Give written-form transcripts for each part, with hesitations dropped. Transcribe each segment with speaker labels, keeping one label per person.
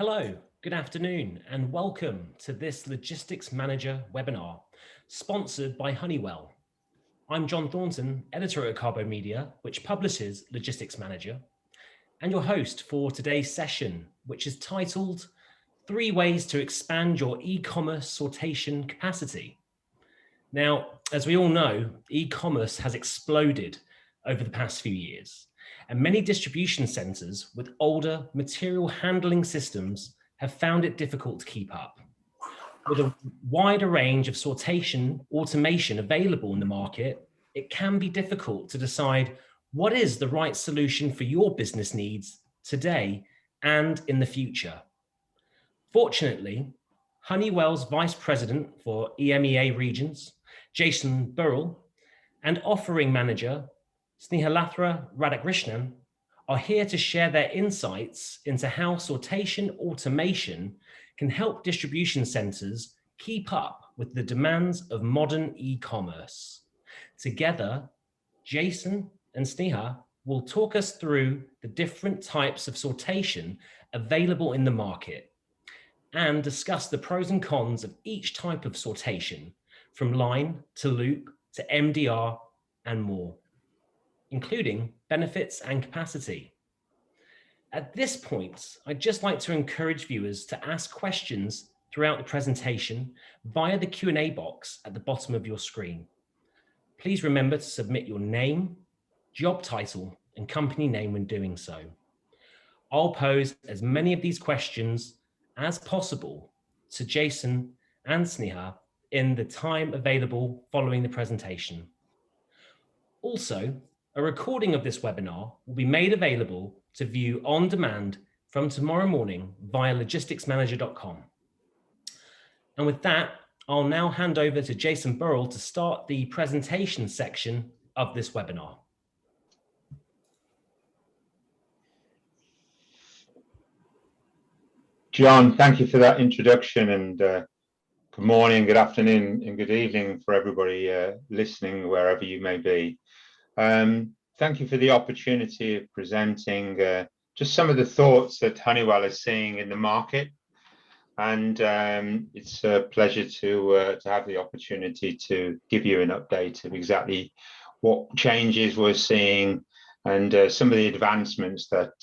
Speaker 1: Hello, good afternoon, and welcome to this Logistics Manager webinar, sponsored by Honeywell. I'm John Thornton, editor at Carbo Media, which publishes Logistics Manager, and your host for today's session, which is titled 3 Ways to Expand Your E-commerce Sortation Capacity. Now, as we all know, e-commerce has exploded over the past few years, and many distribution centers with older material handling systems have found it difficult to keep up. With a wider range of sortation automation available in the market, it can be difficult to decide what is the right solution for your business needs today and in the future. Fortunately, Honeywell's Vice President for EMEA regions, Jason Burrell, and Offering Manager, Snehalathra Radhakrishnan, are here to share their insights into how sortation automation can help distribution centers keep up with the demands of modern e-commerce. Together, Jason and Sneha will talk us through the different types of sortation available in the market and discuss the pros and cons of each type of sortation, from line to loop to MDR and more, including benefits and capacity. At this point, I'd just like to encourage viewers to ask questions throughout the presentation via the Q&A box at the bottom of your screen. Please remember to submit your name, job title, and company name when doing so. I'll pose as many of these questions as possible to Jason and Sneha in the time available following the presentation. Also, a recording of this webinar will be made available to view on demand from tomorrow morning via logisticsmanager.com. And with that, I'll now hand over to Jason Burrell to start the presentation section of this webinar.
Speaker 2: John, thank you for that introduction, and good morning, good afternoon, and good evening for everybody listening wherever you may be. Thank you for the opportunity of presenting just some of the thoughts that Honeywell is seeing in the market, and it's a pleasure to have the opportunity to give you an update of exactly what changes we're seeing and some of the advancements that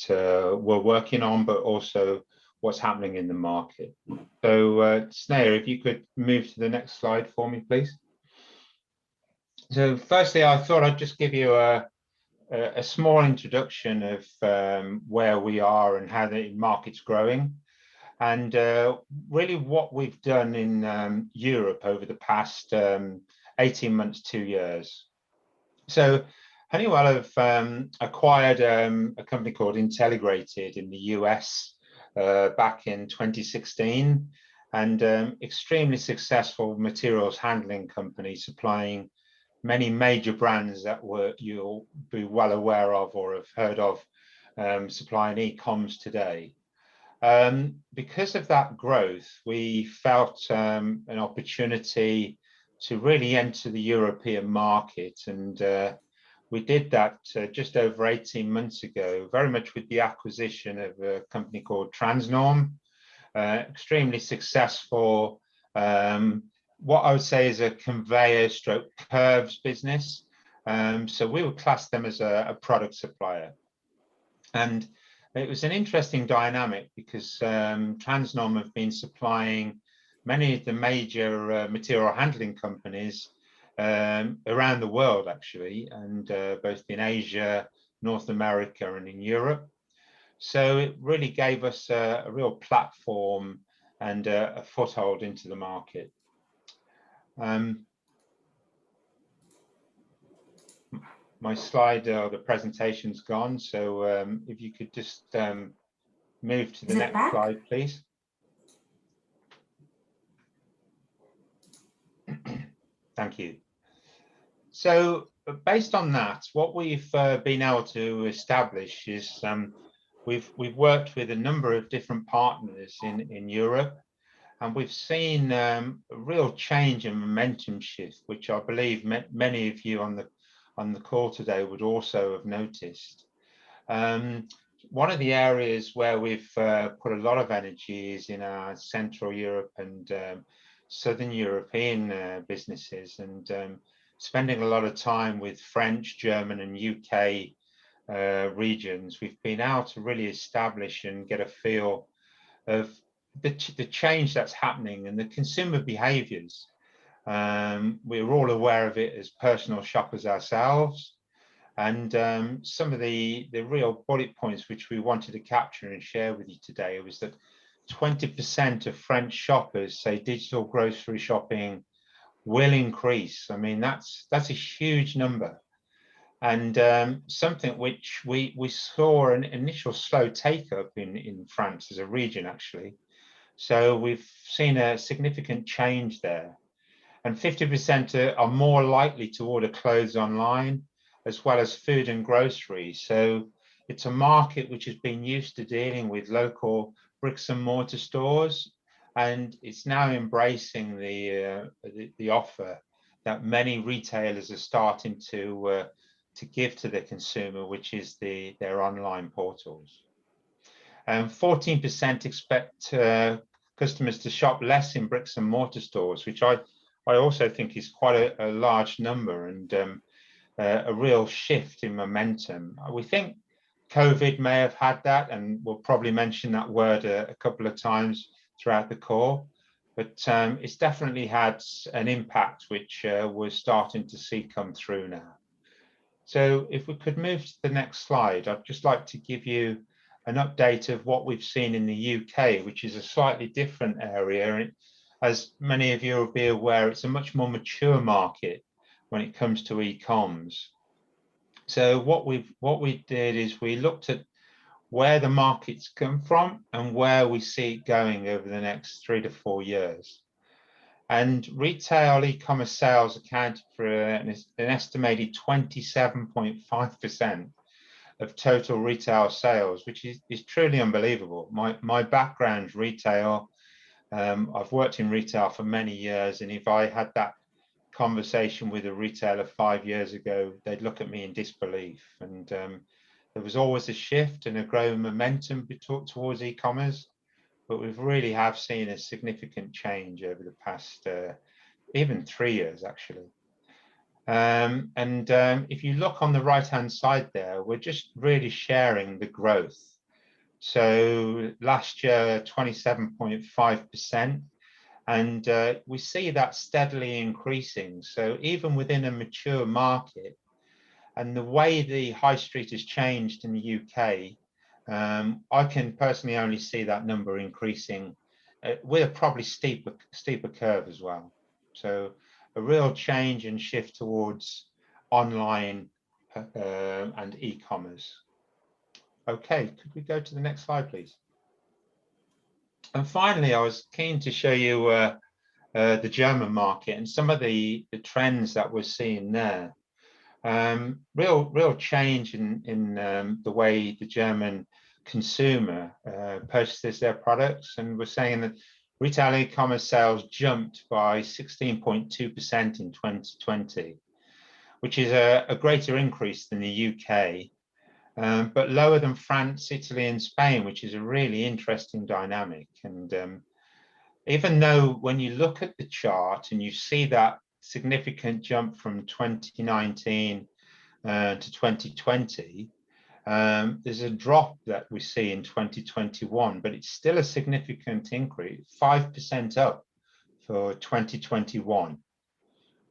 Speaker 2: we're working on, but also what's happening in the market. So Sneha, if you could move to the next slide for me, please. So firstly, I thought I'd just give you a small introduction of where we are and how the market's growing, and really what we've done in Europe over the past 18 months, 2 years. So Honeywell have acquired a company called Intelligrated in the US back in 2016, and extremely successful materials handling company supplying many major brands that you'll be well aware of or have heard of, supplying e-coms today. Because of that growth, we felt an opportunity to really enter the European market, and we did that just over 18 months ago, very much with the acquisition of a company called Transnorm, extremely successful, what I would say is a conveyor stroke curves business. So we would class them as a product supplier. And it was an interesting dynamic because Transnorm have been supplying many of the major material handling companies around the world, actually, and both in Asia, North America, and in Europe. So it really gave us a real platform and a foothold into the market. My slide, the presentation's gone, so if you could just move to the next slide, please. Thank you. So based on that, what we've been able to establish is we've worked with a number of different partners in Europe, and we've seen a real change and momentum shift, which I believe many of you on the call today would also have noticed. one of the areas where we've put a lot of energy is in our Central Europe and Southern European businesses, and spending a lot of time with French, German, and UK regions. We've been able to really establish and get a feel of the change that's happening and the consumer behaviors. We're all aware of it as personal shoppers ourselves. And some of the real bullet points which we wanted to capture and share with you today was that 20% of French shoppers say digital grocery shopping will increase. I mean, that's a huge number, and something which we saw an initial slow take up in France as a region, actually. So we've seen a significant change there. And 50% are more likely to order clothes online, as well as food and groceries. So it's a market which has been used to dealing with local bricks and mortar stores, and it's now embracing the offer that many retailers are starting to give to the consumer, which is their online portals. 14% expect customers to shop less in bricks and mortar stores, which I also think is quite a large number, and a real shift in momentum. We think COVID may have had that, and we'll probably mention that word a couple of times throughout the call, but it's definitely had an impact which we're starting to see come through now. So if we could move to the next slide, I'd just like to give you an update of what we've seen in the UK, which is a slightly different area. And as many of you will be aware, it's a much more mature market when it comes to e-coms. So what we did is we looked at where the markets come from and where we see it going over the next 3 to 4 years. And retail e-commerce sales accounted for an estimated 27.5% of total retail sales, which is truly unbelievable. My background's retail. I've worked in retail for many years, and if I had that conversation with a retailer 5 years ago, they'd look at me in disbelief. And there was always a shift and a growing momentum towards e-commerce, but we've really have seen a significant change over the past even 3 years, actually. If you look on the right-hand side there, we're just really sharing the growth. So last year, 27.5%, and we see that steadily increasing. So even within a mature market, and the way the high street has changed in the UK, I can personally only see that number increasing with a probably steeper curve as well. So a real change and shift towards online and e-commerce. Okay, could we go to the next slide, please? And finally, I was keen to show you the German market and some of the trends that we're seeing there. Real change in the way the German consumer purchases their products, and we're saying that retail e-commerce sales jumped by 16.2% in 2020, which is a greater increase than the UK. But lower than France, Italy, and Spain, which is a really interesting dynamic. And even though when you look at the chart and you see that significant jump from 2019 to 2020, there's a drop that we see in 2021, but it's still a significant increase, 5% up for 2021.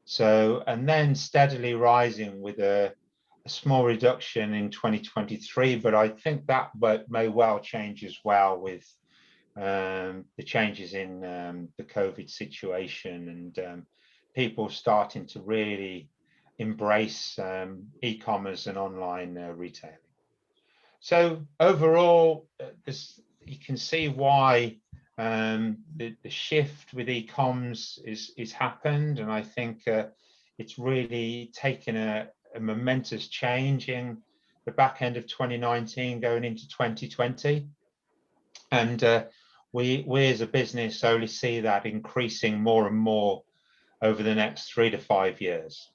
Speaker 2: So, and then steadily rising with a small reduction in 2023, but I think that may well change as well with the changes in the COVID situation and people starting to really embrace e-commerce and online retailing. So overall, you can see why the shift with e-coms is happened, and I think it's really taken a momentous change in the back end of 2019 going into 2020, and we as a business only see that increasing more and more over the next 3 to 5 years.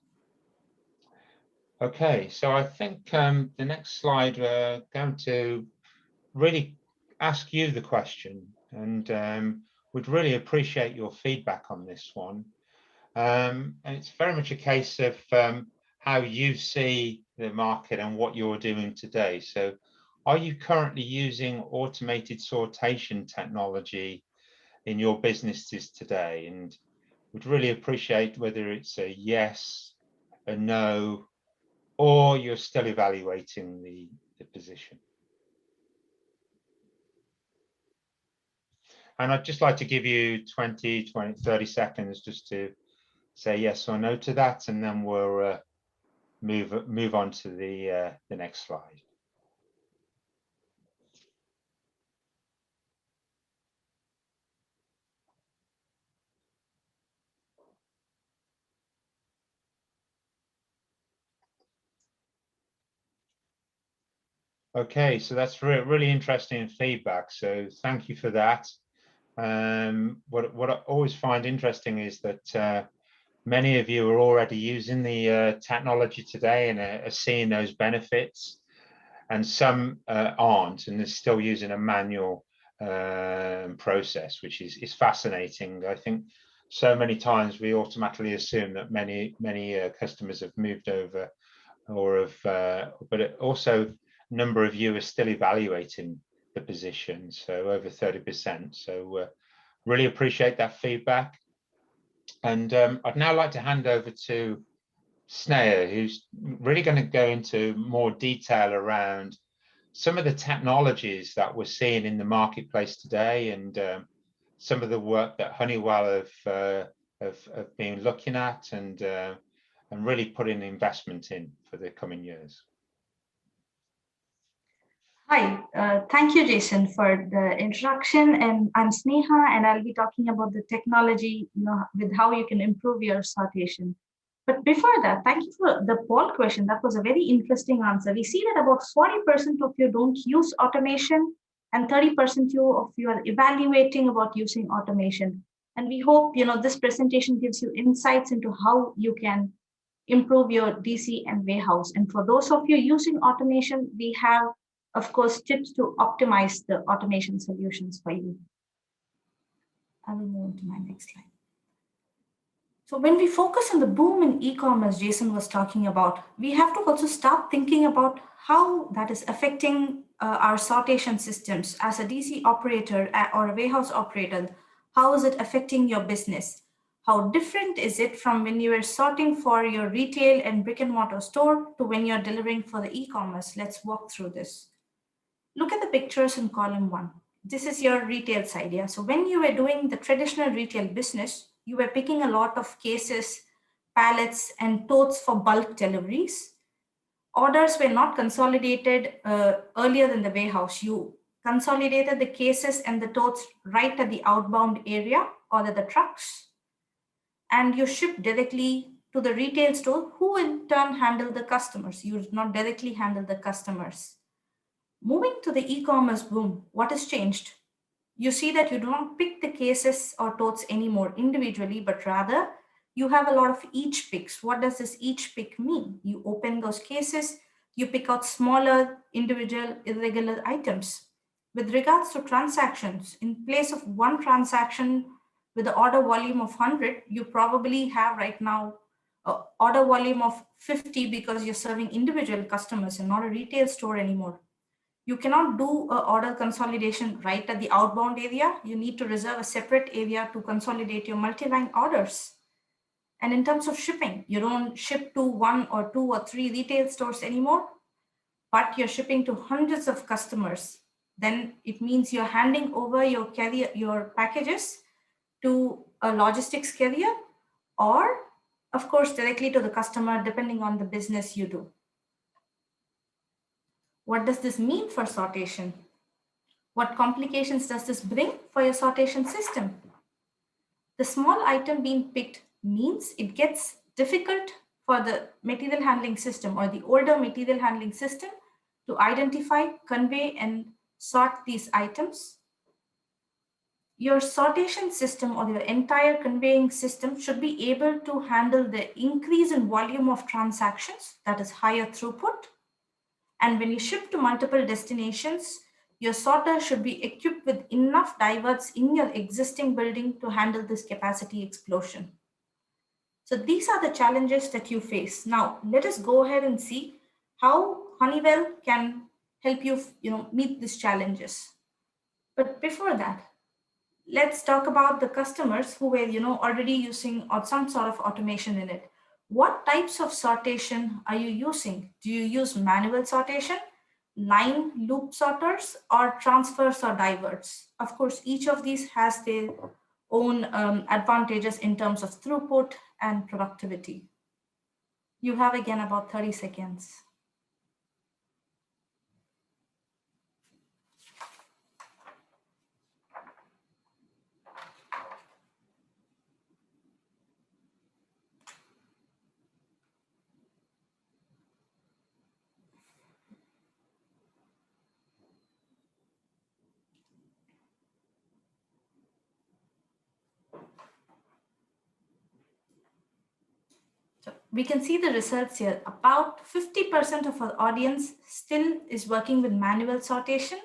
Speaker 2: Okay, so I think the next slide, we're going to really ask you the question, and would really appreciate your feedback on this one. And it's very much a case of how you see the market and what you're doing today. So are you currently using automated sortation technology in your businesses today? And would really appreciate whether it's a yes, a no, or you're still evaluating the position. And I'd just like to give you 20, 30 seconds just to say yes or no to that, and then we'll move on to the next slide. Okay, so that's really interesting feedback. So thank you for that. What I always find interesting is that many of you are already using the technology today and are seeing those benefits, and some aren't, and they're still using a manual process, which is fascinating. I think so many times we automatically assume that many customers have moved over, or have, but also a number of you are still evaluating the position, so over 30%. So really appreciate that feedback. And I'd now like to hand over to Sneha, who's really going to go into more detail around some of the technologies that we're seeing in the marketplace today, and some of the work that Honeywell have been looking at, and really putting investment in for the coming years.
Speaker 3: Hi, thank you, Jason, for the introduction. And I'm Sneha, and I'll be talking about the technology, with how you can improve your sortation. But before that, thank you for the poll question. That was a very interesting answer. We see that about 40% of you don't use automation, and 30% of you are evaluating about using automation. And we hope, this presentation gives you insights into how you can improve your DC and warehouse. And for those of you using automation, we have, of course, tips to optimize the automation solutions for you. I will move to my next slide. So when we focus on the boom in e-commerce Jason was talking about, we have to also start thinking about how that is affecting our sortation systems. As a DC operator or a warehouse operator, how is it affecting your business? How different is it from when you are sorting for your retail and brick and mortar store to when you're delivering for the e-commerce? Let's walk through this. Look at the pictures in column 1. This is your retail side. Yeah? So when you were doing the traditional retail business, you were picking a lot of cases, pallets, and totes for bulk deliveries. Orders were not consolidated earlier than the warehouse. You consolidated the cases and the totes right at the outbound area or at the trucks. And you shipped directly to the retail store, who in turn handled the customers. You did not directly handle the customers. Moving to the e-commerce boom, what has changed? You see that you do not pick the cases or totes anymore individually, but rather you have a lot of each picks. What does this each pick mean? You open those cases, you pick out smaller, individual, irregular items. With regards to transactions, in place of one transaction with the order volume of 100, you probably have right now an order volume of 50 because you're serving individual customers and not a retail store anymore. You cannot do an order consolidation right at the outbound area. You need to reserve a separate area to consolidate your multi-line orders. And in terms of shipping, you don't ship to 1 or 2 or 3 retail stores anymore, but you're shipping to hundreds of customers. Then it means you're handing over your packages to a logistics carrier, or of course, directly to the customer, depending on the business you do. What does this mean for sortation? What complications does this bring for your sortation system? The small item being picked means it gets difficult for the material handling system or the older material handling system to identify, convey, and sort these items. Your sortation system or your entire conveying system should be able to handle the increase in volume of transactions, that is higher throughput. And when you ship to multiple destinations, Your sorter should be equipped with enough diverts in your existing building to handle this capacity explosion. So these are the challenges that you face. Now, let us go ahead and see how Honeywell can help you, meet these challenges. But before that, let's talk about the customers who were, already using some sort of automation in it. What types of sortation are you using? Do you use manual sortation, line loop sorters, or transfers or diverts? Of course, each of these has their own advantages in terms of throughput and productivity. You have again about 30 seconds. So we can see the results here. About 50% of our audience still is working with manual sortation.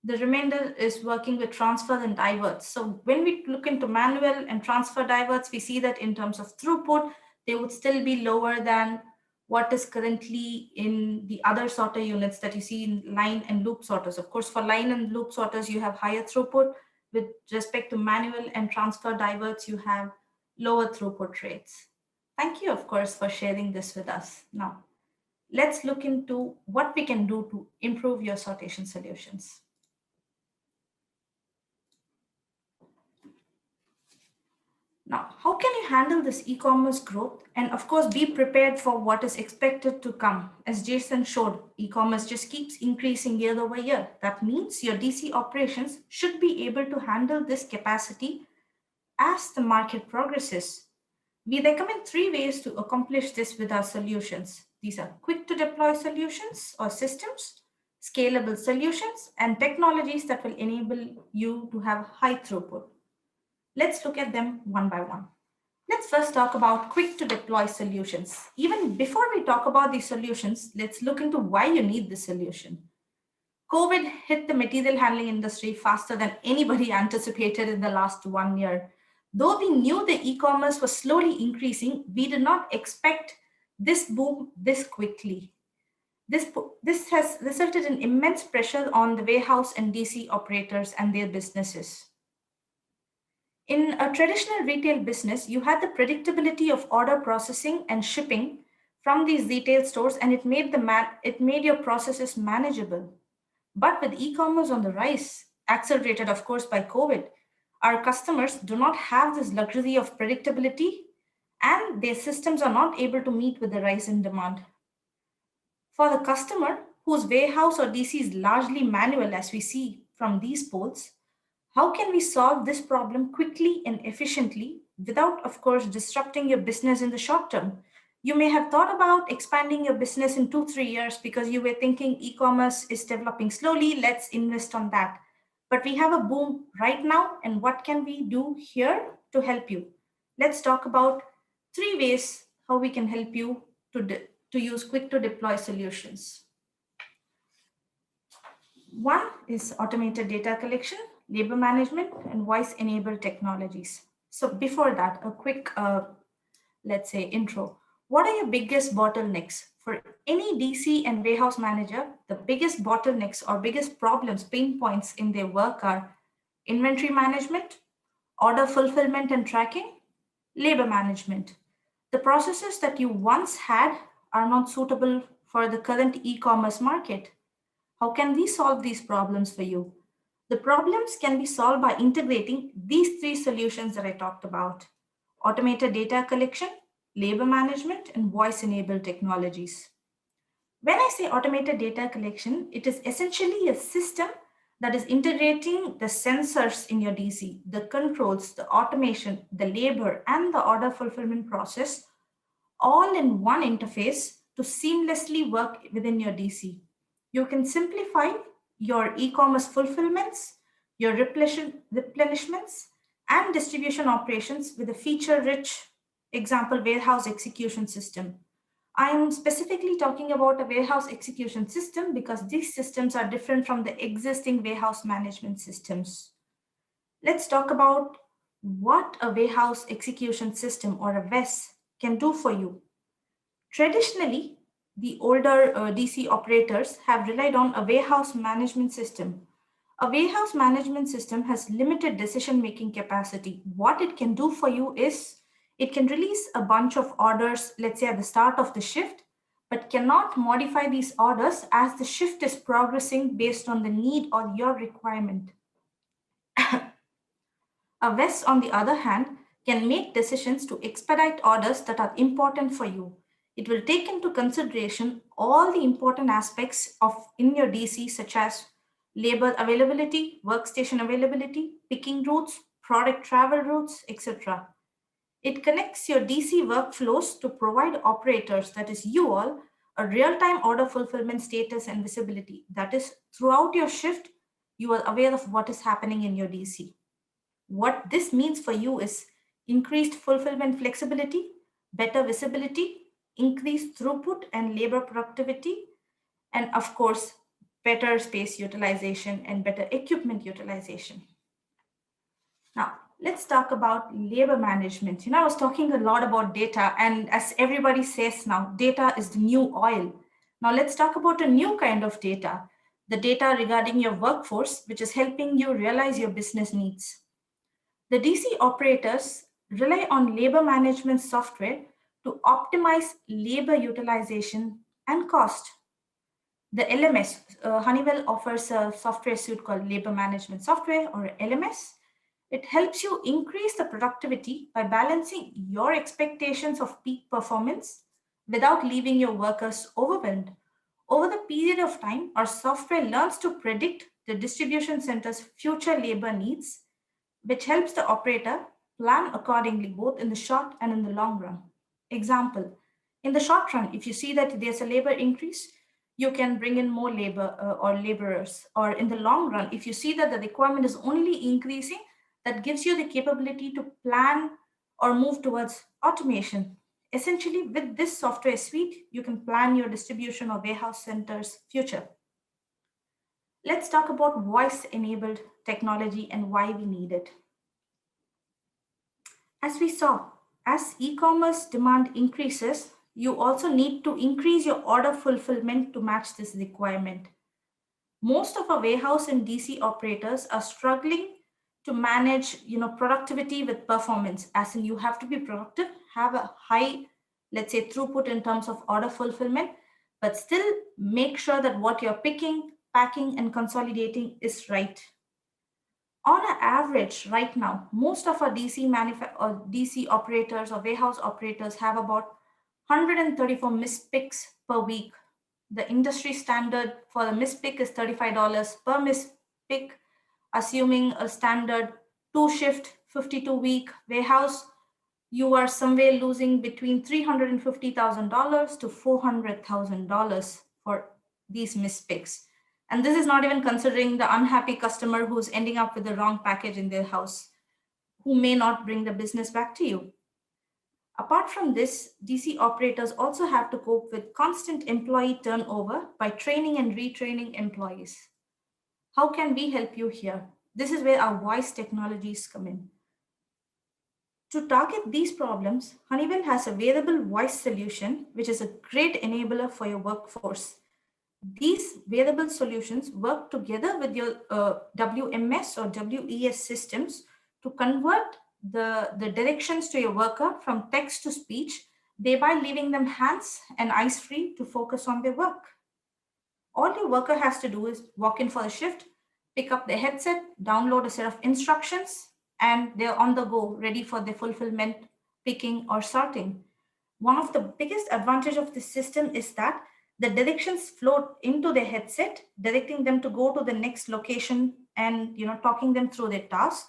Speaker 3: The remainder is working with transfer and diverts. So when we look into manual and transfer diverts, we see that in terms of throughput, they would still be lower than what is currently in the other sorter units that you see in line and loop sorters. Of course, for line and loop sorters, you have higher throughput. With respect to manual and transfer diverts, you have lower throughput rates. Thank you, of course, for sharing this with us. Now, let's look into what we can do to improve your sortation solutions. Now, how can you handle this e-commerce growth and of course be prepared for what is expected to come? As Jason showed, e-commerce just keeps increasing year over year. That means your DC operations should be able to handle this capacity as the market progresses. We recommend 3 ways to accomplish this with our solutions. These are quick to deploy solutions or systems, scalable solutions, and technologies that will enable you to have high throughput. Let's look at them one by one. Let's first talk about quick to deploy solutions. Even before we talk about these solutions, let's look into why you need this solution. COVID hit the material handling industry faster than anybody anticipated in the last 1 year. Though we knew the e-commerce was slowly increasing, we did not expect this boom this quickly. This has resulted in immense pressure on the warehouse and DC operators and their businesses. In a traditional retail business, you had the predictability of order processing and shipping from these retail stores, and it made your processes manageable. But with e-commerce on the rise, accelerated of course by COVID, our customers do not have this luxury of predictability, and their systems are not able to meet with the rise in demand. For the customer whose warehouse or DC is largely manual, as we see from these polls, how can we solve this problem quickly and efficiently without, of course, disrupting your business in the short term? You may have thought about expanding your business in 2-3 years because you were thinking e-commerce is developing slowly, let's invest on that. But we have a boom right now, and what can we do here to help you? Let's talk about 3 ways how we can help you to use quick to deploy solutions. One is automated data collection, labor management, and voice-enabled technologies. So before that, a quick, let's say, intro. What are your biggest bottlenecks? For any DC and warehouse manager, the biggest bottlenecks or biggest problems, pain points in their work are inventory management, order fulfillment and tracking, labor management. The processes that you once had are not suitable for the current e-commerce market. How can we solve these problems for you? The problems can be solved by integrating these 3 solutions that I talked about: automated data collection, labor management, and voice-enabled technologies. When I say automated data collection, it is essentially a system that is integrating the sensors in your DC, the controls, the automation, the labor, and the order fulfillment process all in one interface to seamlessly work within your DC. You can simplify your e-commerce fulfillments, your replenishments, and distribution operations with a feature-rich example warehouse execution system. I'm specifically talking about a warehouse execution system because these systems are different from the existing warehouse management systems. Let's talk about what a warehouse execution system or a WES can do for you. Traditionally, the older DC operators have relied on a warehouse management system. A warehouse management system has limited decision-making capacity. What it can do for you is it can release a bunch of orders, let's say at the start of the shift, but cannot modify these orders as the shift is progressing based on the need or your requirement. A WES, on the other hand, can make decisions to expedite orders that are important for you. It will take into consideration all the important aspects of in your DC, such as labor availability, workstation availability, picking routes, product travel routes, etc. It connects your DC workflows to provide operators, that is you all, a real-time order fulfillment status and visibility. That is, throughout your shift, you are aware of what is happening in your DC. What this means for you is increased fulfillment flexibility, better visibility, increased throughput and labor productivity, and of course, better space utilization and better equipment utilization. Now, let's talk about labor management. I was talking a lot about data, and as everybody says now, data is the new oil. Now, let's talk about a new kind of data, the data regarding your workforce, which is helping you realize your business needs. The DC operators rely on labor management software to optimize labor utilization and cost. The LMS, Honeywell offers a software suite called Labor Management Software or LMS. It helps you increase the productivity by balancing your expectations of peak performance without leaving your workers overwhelmed. Over the period of time, our software learns to predict the distribution center's future labor needs, which helps the operator plan accordingly both in the short and in the long run. Example, in the short run, if you see that there's a labor increase, you can bring in more labor or laborers. Or in the long run, if you see that the requirement is only increasing, that gives you the capability to plan or move towards automation. Essentially, with this software suite, you can plan your distribution or warehouse center's future. Let's talk about voice-enabled technology and why we need it. As we saw, as e-commerce demand increases, you also need to increase your order fulfillment to match this requirement. Most of our warehouse and DC operators are struggling to manage, productivity with performance, as in you have to be productive, have a high, let's say, throughput in terms of order fulfillment, but still make sure that what you're picking, packing, and consolidating is right. On an average, right now, most of our DC operators or warehouse operators have about 134 mispicks per week. The industry standard for the mispick is $35 per mispick, assuming a standard 2-shift, 52-week warehouse. You are somewhere losing between $350,000 to $400,000 for these mispicks. And this is not even considering the unhappy customer who's ending up with the wrong package in their house, who may not bring the business back to you. Apart from this, DC operators also have to cope with constant employee turnover by training and retraining employees. How can we help you here? This is where our voice technologies come in. To target these problems, Honeywell has a wearable voice solution, which is a great enabler for your workforce. These wearable solutions work together with your WMS or WES systems to convert the directions to your worker from text to speech, thereby leaving them hands and eyes free to focus on their work. All your worker has to do is walk in for a shift, pick up their headset, download a set of instructions, and they're on the go, ready for the fulfillment, picking, or sorting. One of the biggest advantage of this system is that the directions float into their headset, directing them to go to the next location and talking them through their task.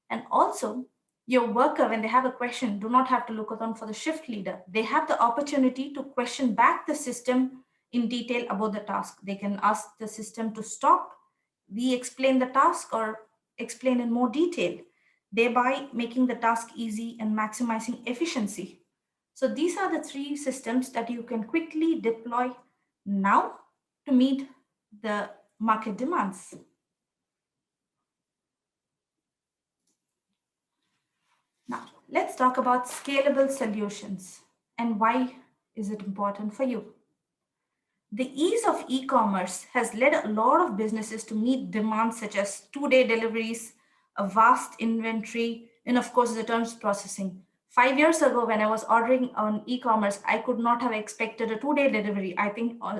Speaker 3: And also, your worker, when they have a question, do not have to look on for the shift leader. They have the opportunity to question back the system in detail about the task. They can ask the system to stop, re-explain the task, or explain in more detail, thereby making the task easy and maximizing efficiency. So these are the three systems that you can quickly deploy now to meet the market demands. Now, let's talk about scalable solutions and why is it important for you. The ease of e-commerce has led a lot of businesses to meet demands such as two-day deliveries, a vast inventory, and of course, returns processing. 5 years ago, when I was ordering on e-commerce, I could not have expected a two-day delivery. I think on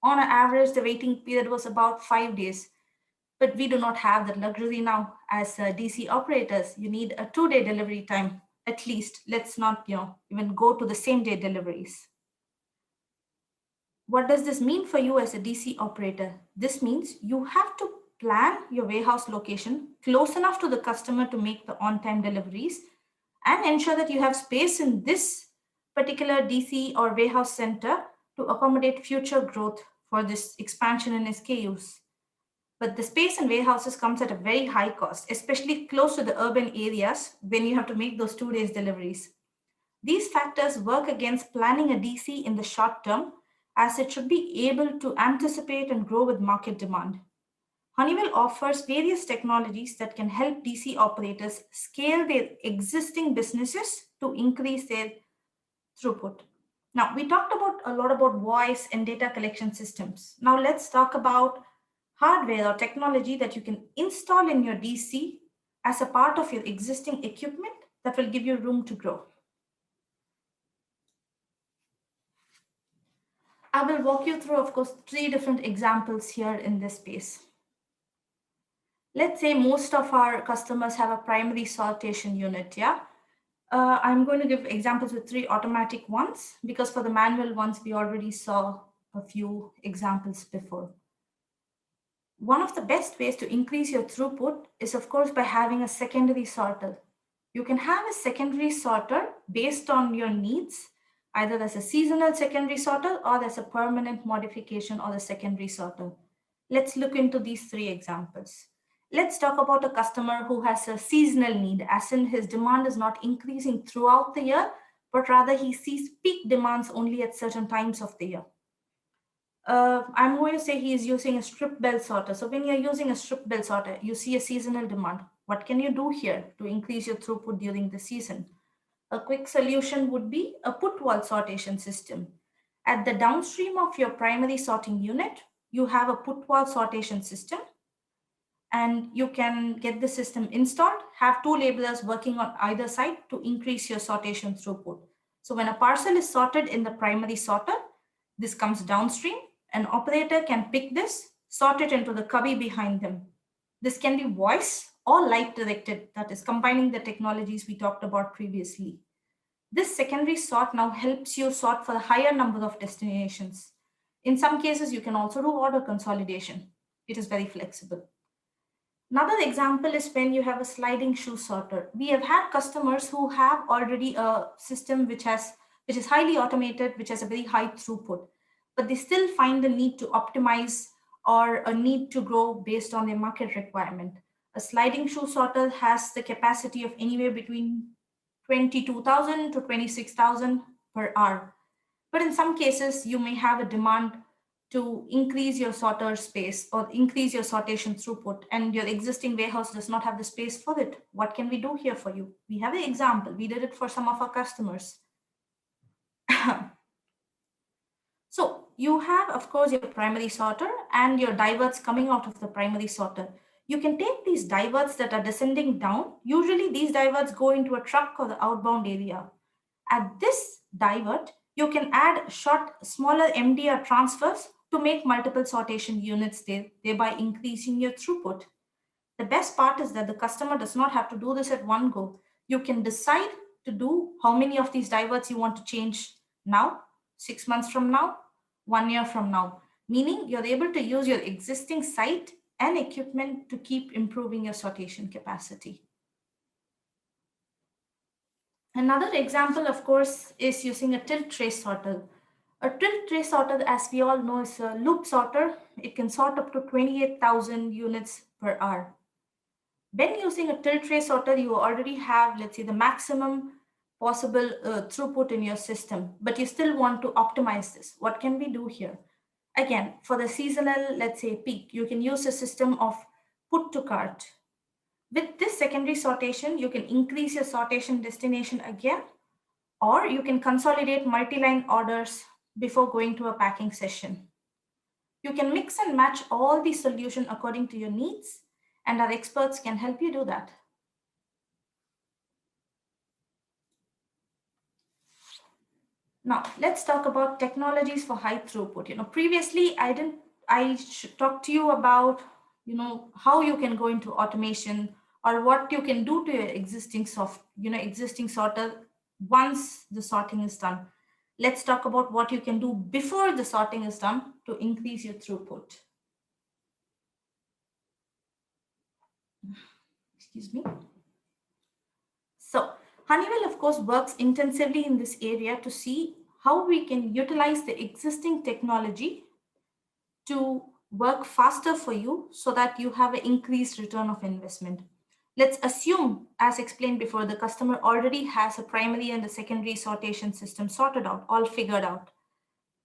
Speaker 3: an average, the waiting period was about 5 days. But we do not have that luxury now as DC operators. You need a two-day delivery time, at least. Let's not, even go to the same-day deliveries. What does this mean for you as a DC operator? This means you have to plan your warehouse location close enough to the customer to make the on-time deliveries and ensure that you have space in this particular DC or warehouse center to accommodate future growth for this expansion in SKUs. But the space in warehouses comes at a very high cost, especially close to the urban areas when you have to make those 2 days deliveries. These factors work against planning a DC in the short term, as it should be able to anticipate and grow with market demand. Honeywell offers various technologies that can help DC operators scale their existing businesses to increase their throughput. Now, we talked about a lot about voice and data collection systems. Now, let's talk about hardware or technology that you can install in your DC as a part of your existing equipment that will give you room to grow. I will walk you through, of course, 3 different examples here in this space. Let's say most of our customers have a primary sortation unit, yeah? I'm going to give examples with 3 automatic ones because for the manual ones, we already saw a few examples before. One of the best ways to increase your throughput is, of course, by having a secondary sorter. You can have a secondary sorter based on your needs, either as a seasonal secondary sorter or as a permanent modification or a secondary sorter. Let's look into these 3 examples. Let's talk about a customer who has a seasonal need, as in his demand is not increasing throughout the year, but rather he sees peak demands only at certain times of the year. I'm going to say he is using a strip bell sorter. So when you're using a strip bell sorter, you see a seasonal demand. What can you do here to increase your throughput during the season? A quick solution would be a put wall sortation system. At the downstream of your primary sorting unit, you have a put wall sortation system, and you can get the system installed, have 2 labelers working on either side to increase your sortation throughput. So when a parcel is sorted in the primary sorter, this comes downstream. An operator can pick this, sort it into the cubby behind them. This can be voice or light directed, that is combining the technologies we talked about previously. This secondary sort now helps you sort for a higher number of destinations. In some cases, you can also do order consolidation. It is very flexible. Another example is when you have a sliding shoe sorter. We have had customers who have already a system which is highly automated, which has a very high throughput, but they still find the need to optimize or a need to grow based on their market requirement. A sliding shoe sorter has the capacity of anywhere between 22,000 to 26,000 per hour. But in some cases, you may have a demand to increase your sorter space or increase your sortation throughput, and your existing warehouse does not have the space for it. What can we do here for you? We have an example. We did it for some of our customers. So you have, of course, your primary sorter and your diverts coming out of the primary sorter. You can take these diverts that are descending down. Usually these diverts go into a truck or the outbound area. At this divert, you can add short, smaller MDR transfers to make multiple sortation units there, thereby increasing your throughput. The best part is that the customer does not have to do this at one go. You can decide to do how many of these diverts you want to change now, 6 months from now, 1 year from now, meaning you're able to use your existing site and equipment to keep improving your sortation capacity. Another example, of course, is using a tilt tray sorter. A tilt tray sorter, as we all know, is a loop sorter. It can sort up to 28,000 units per hour. When using a tilt tray sorter, you already have, let's say, the maximum possible throughput in your system, but you still want to optimize this. What can we do here? Again, for the seasonal, let's say peak, you can use a system of put to cart. With this secondary sortation, you can increase your sortation destination again, or you can consolidate multi-line orders before going to a packing session. You can mix and match all the solution according to your needs, and our experts can help you do that. Now, let's talk about technologies for high throughput. Previously I talked to you about, how you can go into automation or what you can do to your existing existing sorter once the sorting is done. Let's talk about what you can do before the sorting is done to increase your throughput. Excuse me. So Honeywell, of course, works intensively in this area to see how we can utilize the existing technology to work faster for you so that you have an increased return of investment. Let's assume, as explained before, the customer already has a primary and a secondary sortation system sorted out, all figured out.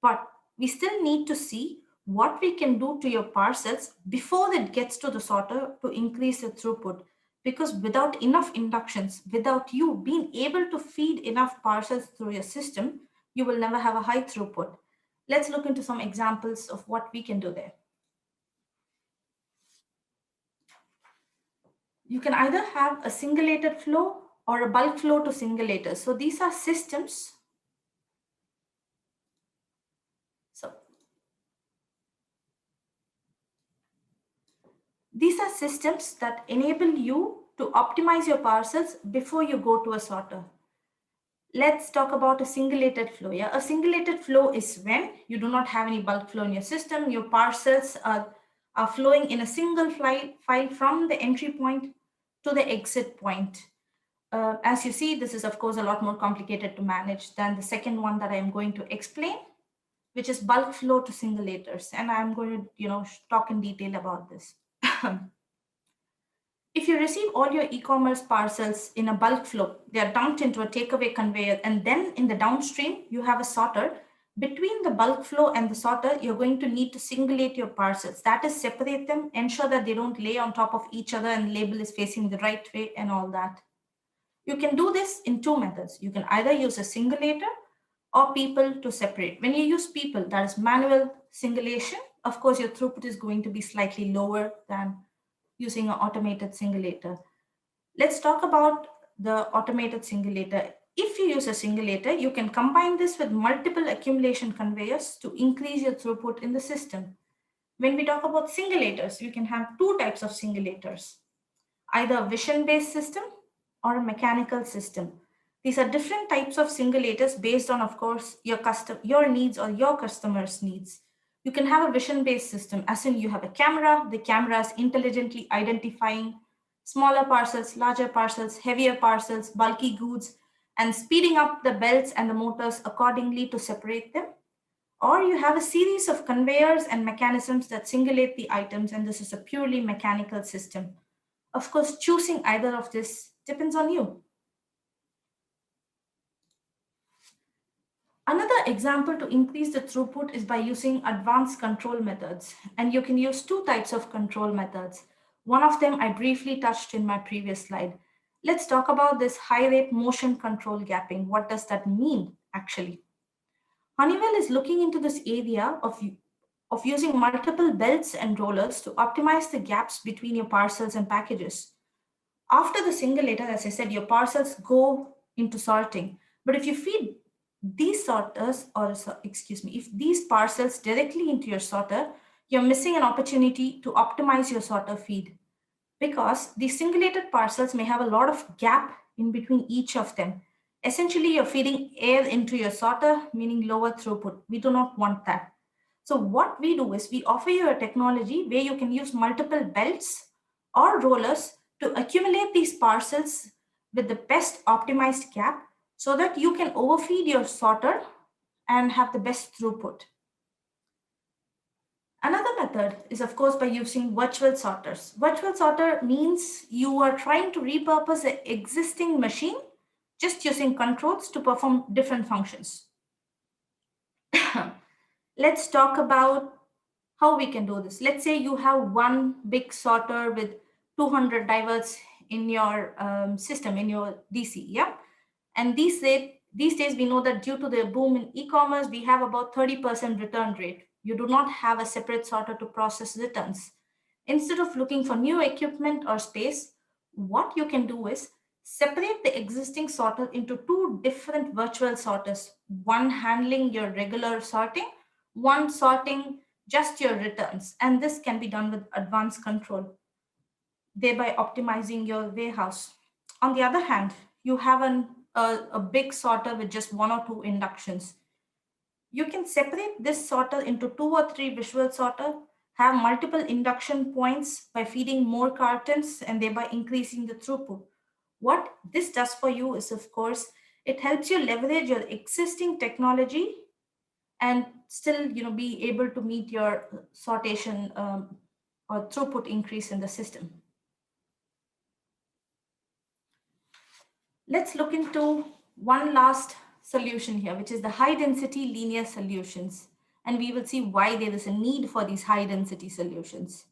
Speaker 3: But we still need to see what we can do to your parcels before it gets to the sorter to increase the throughput. Because without enough inductions, without you being able to feed enough parcels through your system, you will never have a high throughput. Let's look into some examples of what we can do there. You can either have a singulated flow or a bulk flow to singulator. So these are systems. These are systems that enable you to optimize your parcels before you go to a sorter. Let's talk about a singulated flow. Yeah, a singulated flow is when you do not have any bulk flow in your system. Your parcels are flowing in a single file from the entry point to the exit point. As you see, this is of course a lot more complicated to manage than the second one that I'm going to explain, which is bulk flow to singulators. And I'm going to talk in detail about this. If you receive all your e-commerce parcels in a bulk flow, they are dumped into a takeaway conveyor, and then in the downstream, you have a sorter. Between the bulk flow and the sorter, you're going to need to singulate your parcels. That is, separate them, ensure that they don't lay on top of each other and label is facing the right way and all that. You can do this in two methods. You can either use a singulator or people to separate. When you use people, that is manual singulation, of course, your throughput is going to be slightly lower than using an automated singulator. Let's talk about the automated singulator. If you use a singulator, you can combine this with multiple accumulation conveyors to increase your throughput in the system. When we talk about singulators, you can have two types of singulators, either a vision-based system or a mechanical system. These are different types of singulators based on, of course, your needs or your customer's needs. You can have a vision-based system, as in you have a camera. The camera is intelligently identifying smaller parcels, larger parcels, heavier parcels, bulky goods, and speeding up the belts and the motors accordingly to separate them. Or you have a series of conveyors and mechanisms that singulate the items, and this is a purely mechanical system. Of course, choosing either of this depends on you. Another example to increase the throughput is by using advanced control methods. And you can use two types of control methods. One of them I briefly touched in my previous slide. Let's talk about this high rate motion control gapping. What does that mean actually? Honeywell is looking into this area of using multiple belts and rollers to optimize the gaps between your parcels and packages. After the singulator, as I said, your parcels go into sorting. But if you feed these sorters, if these parcels directly into your sorter, you're missing an opportunity to optimize your sorter feed, because the singulated parcels may have a lot of gap in between each of them. Essentially, you're feeding air into your sorter, meaning lower throughput. We do not want that. So what we do is we offer you a technology where you can use multiple belts or rollers to accumulate these parcels with the best optimized gap, so that you can overfeed your sorter and have the best throughput. Another method is, of course, by using virtual sorters. Virtual sorter means you are trying to repurpose an existing machine just using controls to perform different functions. Let's talk about how we can do this. Let's say you have one big sorter with 200 diverts in your system, in your DC, yeah? And these days we know that due to the boom in e-commerce, we have about 30% return rate. You do not have a separate sorter to process returns. Instead of looking for new equipment or space, what you can do is separate the existing sorter into two different virtual sorters, one handling your regular sorting, one sorting just your returns. And this can be done with advanced control, thereby optimizing your warehouse. On the other hand, you have a big sorter with just one or two inductions. You can separate this sorter into 2 or 3 visual sorter, have multiple induction points by feeding more cartons and thereby increasing the throughput. What this does for you is, of course, it helps you leverage your existing technology and still, be able to meet your sortation or throughput increase in the system. Let's look into one last solution here, which is the high density linear solutions. And we will see why there is a need for these high density solutions.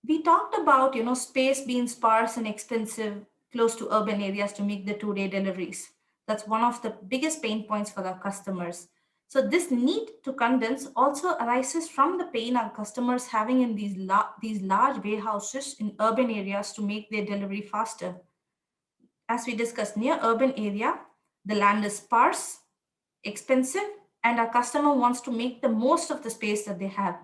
Speaker 3: We talked about, space being sparse and expensive close to urban areas to make the 2-day deliveries. That's one of the biggest pain points for our customers. So this need to condense also arises from the pain our customers having in these large warehouses in urban areas to make their delivery faster. As we discussed, near urban area, the land is sparse, expensive, and our customer wants to make the most of the space that they have.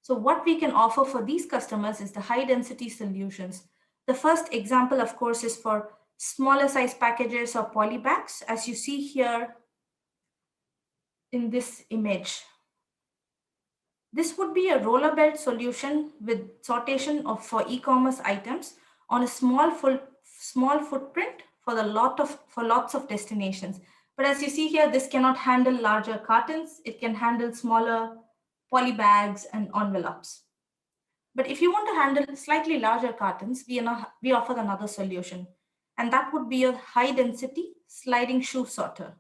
Speaker 3: So what we can offer for these customers is the high density solutions. The first example, of course, is for smaller size packages or polybags, as you see here in this image. This would be a roller belt solution with sortation for e-commerce items on a small footprint for lots of destinations. But as you see here, this cannot handle larger cartons. It can handle smaller polybags and envelopes. But if you want to handle slightly larger cartons, we offer another solution, and that would be a high density sliding shoe sorter.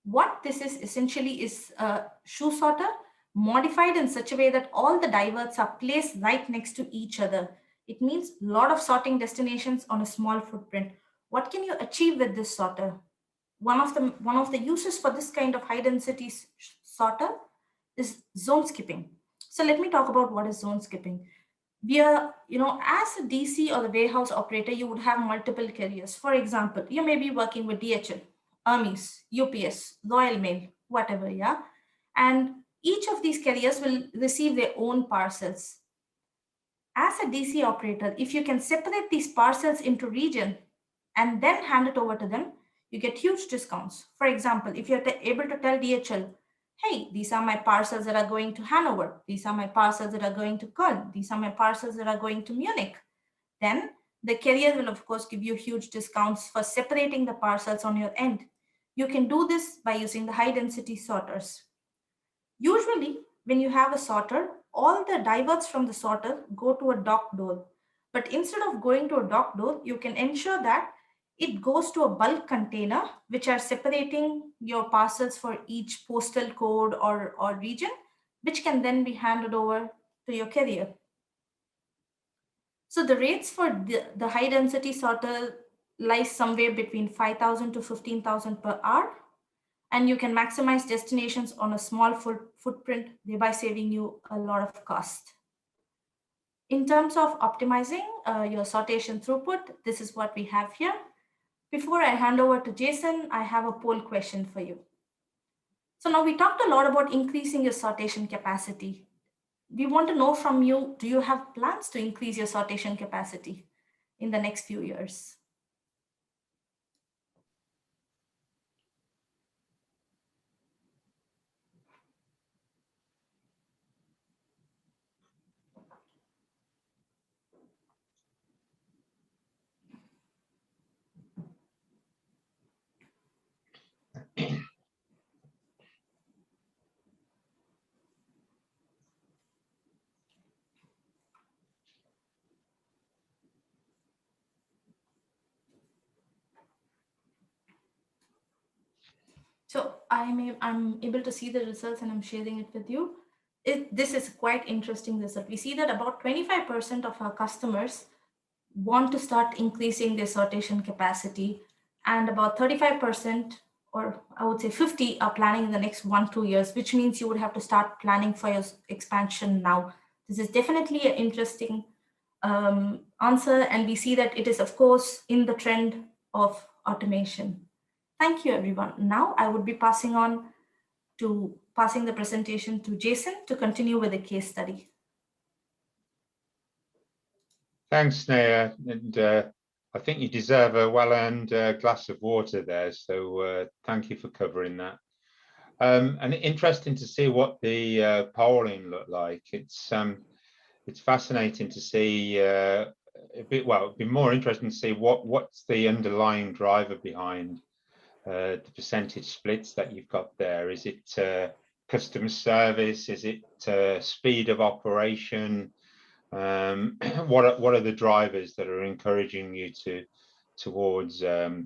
Speaker 3: What this is essentially is a shoe sorter modified in such a way that all the diverts are placed right next to each other. It means a lot of sorting destinations on a small footprint. What can you achieve with this sorter? One of the uses for this kind of high density sorter is zone skipping. So let me talk about what is zone skipping. We are, as a DC or the warehouse operator, you would have multiple carriers. For example, you may be working with DHL, Hermes, UPS, Royal Mail, whatever, yeah? And each of these carriers will receive their own parcels. As a DC operator, if you can separate these parcels into region and then hand it over to them, you get huge discounts. For example, if you're able to tell DHL, hey, these are my parcels that are going to Hanover. These are my parcels that are going to Köln. These are my parcels that are going to Munich. Then the carrier will, of course, give you huge discounts for separating the parcels on your end. You can do this by using the high density sorters. Usually, when you have a sorter, all the diverts from the sorter go to a dock door. But instead of going to a dock door, you can ensure that it goes to a bulk container, which are separating your parcels for each postal code or region, which can then be handed over to your carrier. So the rates for the high density sorter lies somewhere between 5,000 to 15,000 per hour. And you can maximize destinations on a small footprint, thereby saving you a lot of cost. In terms of optimizing your sortation throughput, this is what we have here. Before I hand over to Jason, I have a poll question for you. So now we talked a lot about increasing your sortation capacity. We want to know from you, do you have plans to increase your sortation capacity in the next few years? I'm able to see the results and I'm sharing it with you. This is quite interesting result. We see that about 25% of our customers want to start increasing their sortation capacity, and about 35%, or I would say 50, are planning in the next 1-2 years, which means you would have to start planning for your expansion now. This is definitely an interesting answer, and we see that it is, of course, in the trend of automation. Thank you, everyone. Now I would be passing the presentation to Jason to continue with the case study.
Speaker 2: Thanks, Sneha, and I think you deserve a well-earned glass of water there, so thank you for covering that. And interesting to see what the polling looked like. It's fascinating to see it'd be more interesting to see what's the underlying driver behind the percentage splits that you've got there. Is it customer service? Is it speed of operation? What are the drivers that are encouraging you towards the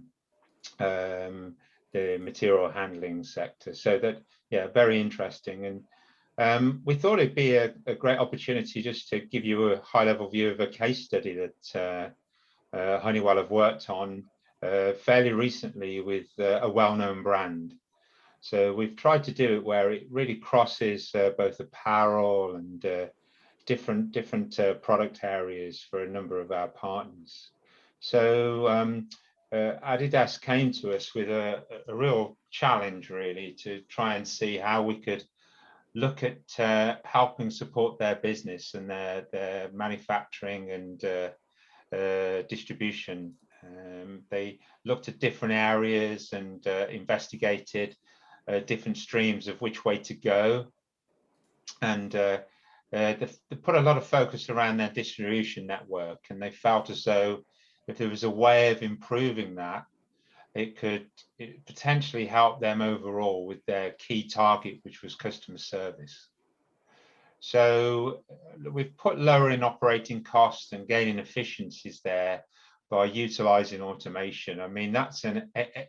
Speaker 2: material handling sector? So that, yeah, very interesting. And we thought it'd be a great opportunity just to give you a high-level view of a case study that Honeywell have worked on fairly recently with a well-known brand. So we've tried to do it where it really crosses both apparel and different product areas for a number of our partners. So Adidas came to us with a real challenge, really, to try and see how we could look at helping support their business and their manufacturing and distribution. They looked at different areas and investigated different streams of which way to go. And they put a lot of focus around their distribution network, and they felt as though if there was a way of improving that, it could potentially help them overall with their key target, which was customer service. So we've put lowering operating costs and gaining efficiencies there by utilizing automation. I mean, that's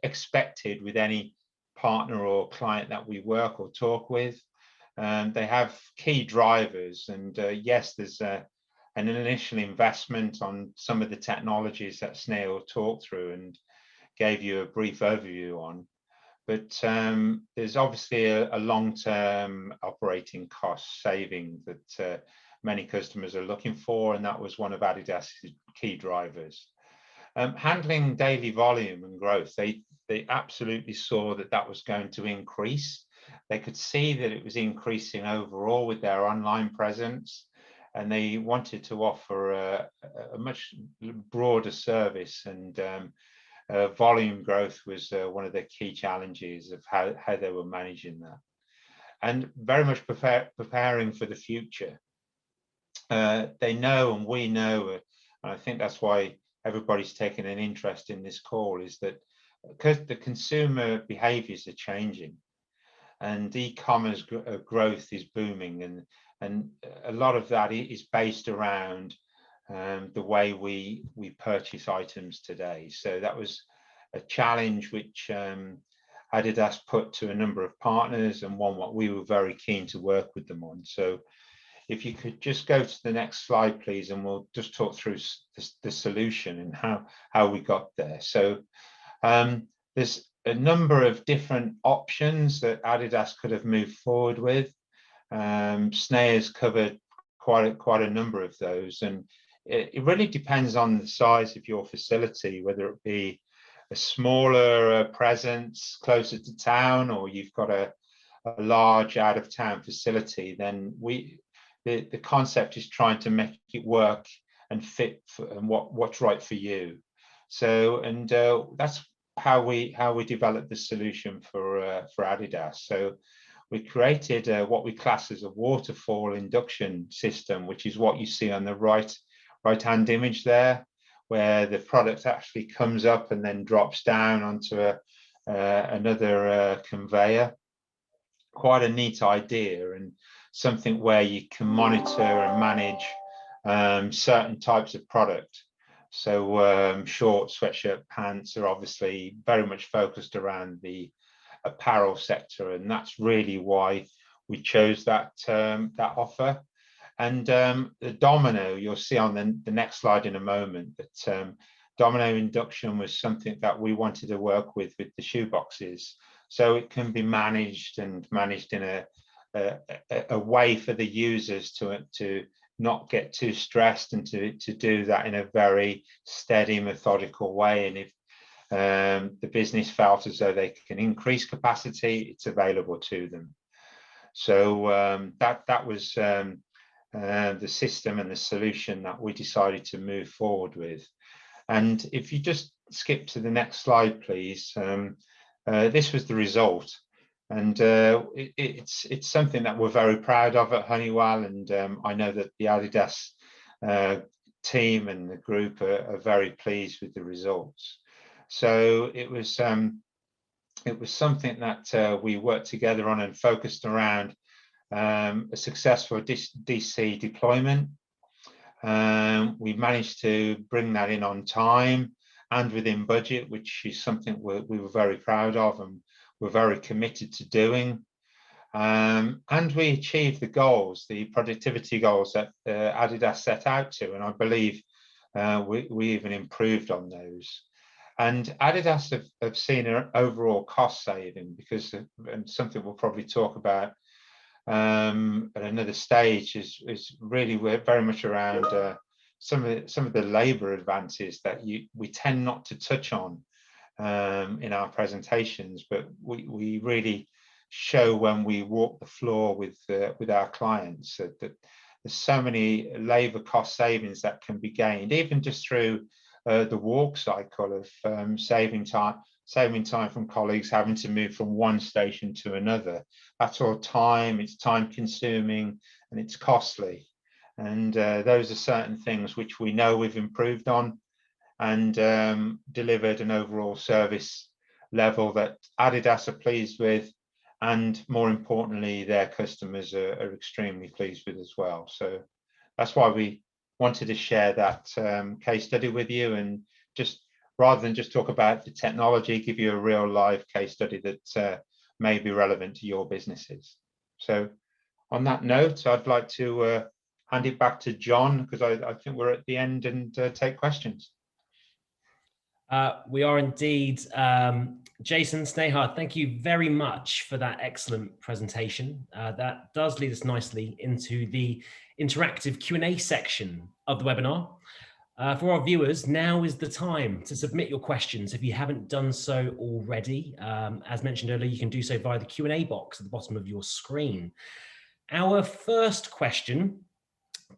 Speaker 2: expected with any partner or client that we work or talk with. They have key drivers, and yes, there's an initial investment on some of the technologies that Sneha talked through and gave you a brief overview on, but there's obviously a long-term operating cost saving that many customers are looking for, and that was one of Adidas's key drivers. Handling daily volume and growth, they absolutely saw that was going to increase. They could see that it was increasing overall with their online presence, and they wanted to offer a much broader service, and volume growth was one of the key challenges of how they were managing that, and very much preparing for the future. They know, and we know, and I think that's why everybody's taken an interest in this call, is that because the consumer behaviors are changing and e-commerce growth is booming, and a lot of that is based around the way we purchase items today. So that was a challenge which Adidas put to a number of partners, and one what we were very keen to work with them on. So if you could just go to the next slide, please, and we'll just talk through the solution and how we got there. So there's a number of different options that Adidas could have moved forward with. Sneha's covered quite a number of those, and it really depends on the size of your facility, whether it be a smaller presence closer to town, or you've got a large out-of-town facility. Then the concept is trying to make it work and fit for and what's right for you. So, and that's how we developed the solution for Adidas. So we created what we class as a waterfall induction system, which is what you see on the right-hand image there, where the product actually comes up and then drops down onto another conveyor. Quite a neat idea, and something where you can monitor and manage certain types of product. So short sweatshirt pants are obviously very much focused around the apparel sector, and that's really why we chose that offer. And the domino, you'll see on the next slide in a moment, that domino induction was something that we wanted to work with the shoeboxes, so it can be managed in a way for the users to not get too stressed, and to do that in a very steady, methodical way. And if the business felt as though they can increase capacity, it's available to them. So that was the system and the solution that we decided to move forward with. And if you just skip to the next slide, please. This was the result. And it's something that we're very proud of at Honeywell, and I know that the Adidas team and the group are very pleased with the results. So it was something that we worked together on and focused around a successful DC deployment. We managed to bring that in on time and within budget, which is something we were very proud of and we're very committed to doing. And we achieved the goals, the productivity goals that Adidas set out to, and I believe we even improved on those. And Adidas have seen an overall cost saving, because, and something we'll probably talk about at another stage, is really very much around some of the labour advances that we tend not to touch on in our presentations, but we really show when we walk the floor with our clients, that there's so many labour cost savings that can be gained, even just through the walk cycle of saving time from colleagues having to move from one station to another. That's all time, it's time consuming, and it's costly. And those are certain things which we know we've improved on, and delivered an overall service level that Adidas are pleased with, and more importantly, their customers are extremely pleased with as well. So that's why we wanted to share that case study with you, and just rather than just talk about the technology, give you a real live case study that may be relevant to your businesses. So on that note, I'd like to hand it back to John, because I think we're at the end, and take questions.
Speaker 1: We are indeed. Jason, Sneha, thank you very much for that excellent presentation. That does lead us nicely into the interactive Q&A section of the webinar. For our viewers, now is the time to submit your questions if you haven't done so already. As mentioned earlier, you can do so via the Q&A box at the bottom of your screen. Our first question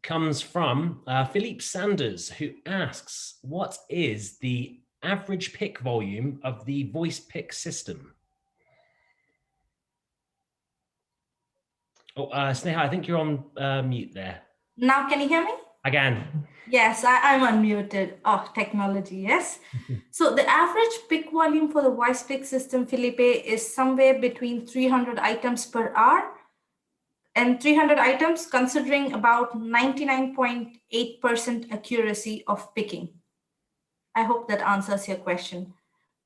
Speaker 1: comes from Philippe Sanders, who asks, what is the average pick volume of the voice pick system? Oh, Sneha, I think you're on mute there.
Speaker 3: Now, can you hear me?
Speaker 1: Again.
Speaker 3: Yes, I'm unmuted. Oh, technology, yes. So the average pick volume for the voice pick system, Felipe, is somewhere between 300 items per hour. And 300 items considering about 99.8% accuracy of picking. I hope that answers your question.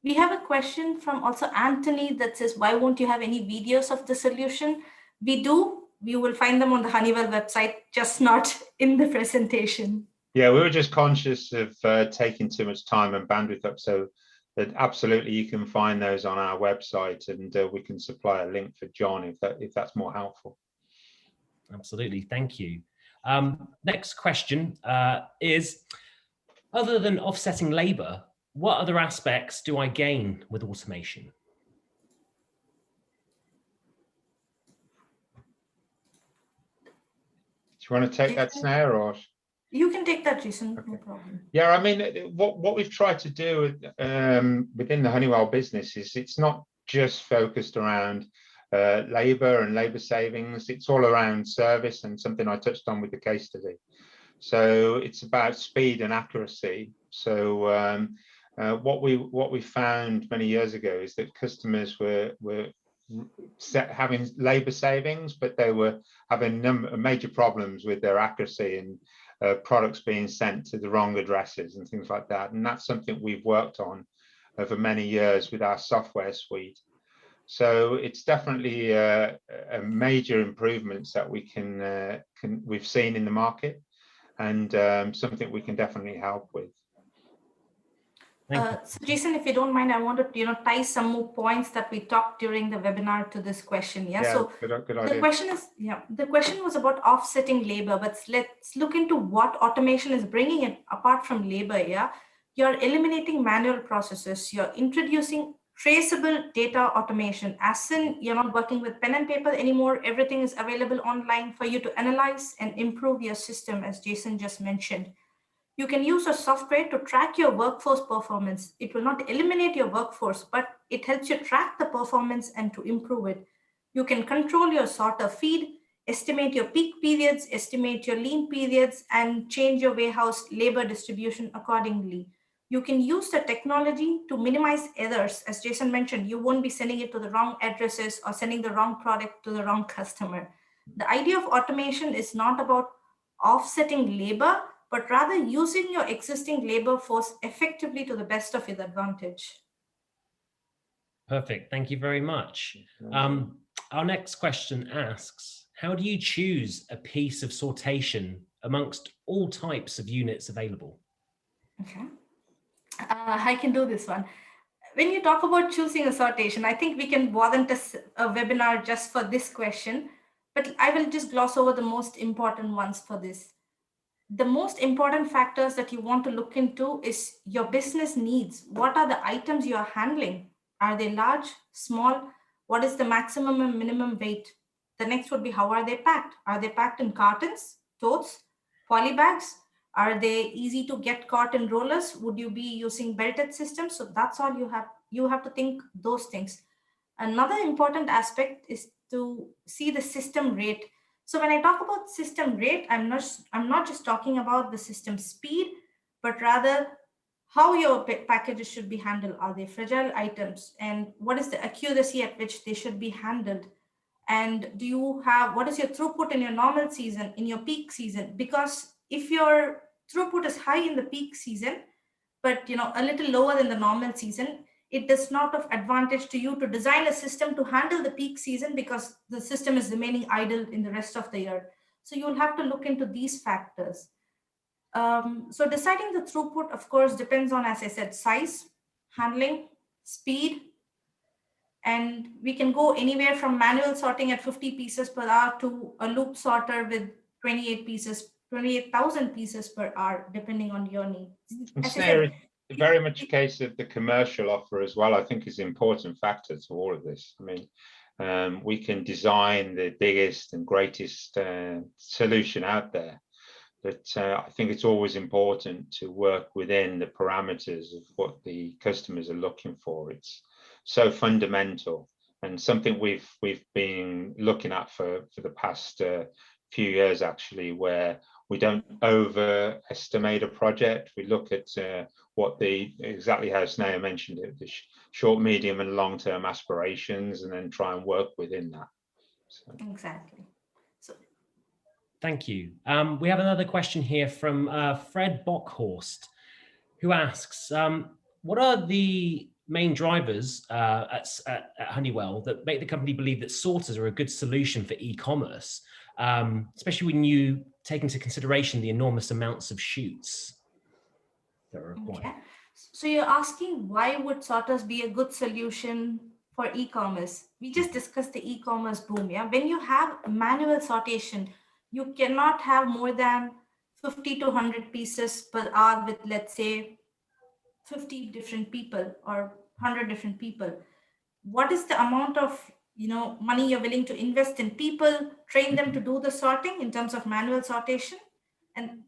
Speaker 3: We have a question from also Anthony that says, why won't you have any videos of the solution? We do. You will find them on the Honeywell website, just not in the presentation.
Speaker 2: Yeah, we were just conscious of taking too much time and bandwidth up, so that absolutely you can find those on our website, and we can supply a link for John if that's more helpful.
Speaker 1: Absolutely, thank you. Next question is, other than offsetting labor, what other aspects do I gain with automation?
Speaker 2: Do you want to take that, Sneha, or?
Speaker 3: You can take that, Jason,
Speaker 2: okay.
Speaker 3: No problem.
Speaker 2: Yeah, I mean, what we've tried to do within the Honeywell business is it's not just focused around labor and labor savings. It's all around service, and something I touched on with the case study. So it's about speed and accuracy. So what we found many years ago is that customers were having labor savings, but they were having major problems with their accuracy, and products being sent to the wrong addresses and things like that. And that's something we've worked on over many years with our software suite. So it's definitely a major improvements that we've seen in the market, and something we can definitely help with.
Speaker 3: So Jason, if you don't mind, I want to tie some more points that we talked during the webinar to this question.
Speaker 2: Yeah,
Speaker 3: So
Speaker 2: good idea.
Speaker 3: the question was about offsetting labor, but let's look into what automation is bringing in apart from labor. Yeah, you're eliminating manual processes. You're introducing traceable data automation. As in, you're not working with pen and paper anymore. Everything is available online for you to analyze and improve your system, as Jason just mentioned. You can use a software to track your workforce performance. It will not eliminate your workforce, but it helps you track the performance and to improve it. You can control your sorter feed, estimate your peak periods, estimate your lean periods, and change your warehouse labor distribution accordingly. You can use the technology to minimize errors. As Jason mentioned, you won't be sending it to the wrong addresses or sending the wrong product to the wrong customer. The idea of automation is not about offsetting labor, but rather using your existing labor force effectively to the best of your advantage.
Speaker 1: Perfect. Thank you very much. Our next question asks, how do you choose a piece of sortation amongst all types of units available?
Speaker 3: Okay. I can do this one. When you talk about choosing a sortation, I think we can warrant a webinar just for this question, but I will just gloss over the most important ones for this. The most important factors that you want to look into is your business needs. What are the items you are handling? Are they large, small? What is the maximum and minimum weight? The next would be, how are they packed? Are they packed in cartons, totes, poly bags? Are they easy to get caught in rollers? Would you be using belted systems? So that's all you have to think those things. Another important aspect is to see the system rate. So when I talk about system rate, I'm not just talking about the system speed, but rather how your packages should be handled. Are they fragile items? And what is the accuracy at which they should be handled? And what is your throughput in your normal season, in your peak season? Because if your throughput is high in the peak season, but a little lower than the normal season, it does not of advantage to you to design a system to handle the peak season, because the system is remaining idle in the rest of the year. So you'll have to look into these factors. So deciding the throughput, of course, depends on, as I said, size, handling, speed, and we can go anywhere from manual sorting at 50 pieces per hour to a loop sorter with 28,000 pieces per hour, depending on your needs.
Speaker 2: It's very much a case of the commercial offer as well. I think is an important factor to all of this. I mean, we can design the biggest and greatest solution out there, but I think it's always important to work within the parameters of what the customers are looking for. It's so fundamental, and something we've been looking at for the past few years, actually, where we don't overestimate a project. We look at what exactly how Sneha mentioned it, the short, medium, and long-term aspirations, and then try and work within that. So.
Speaker 3: Exactly. So,
Speaker 1: thank you. We have another question here from Fred Bockhorst, who asks, what are the main drivers at Honeywell that make the company believe that sorters are a good solution for e-commerce, especially when you take into consideration the enormous amounts of shoots that are required?
Speaker 3: Okay. So you're asking, why would sorters be a good solution for e-commerce? We just discussed the e-commerce boom. Yeah, when you have manual sortation, you cannot have more than 50 to 100 pieces per hour with, let's say, 50 different people or 100 different people. What is the amount of money you're willing to invest in people, train them to do the sorting in terms of manual sortation? And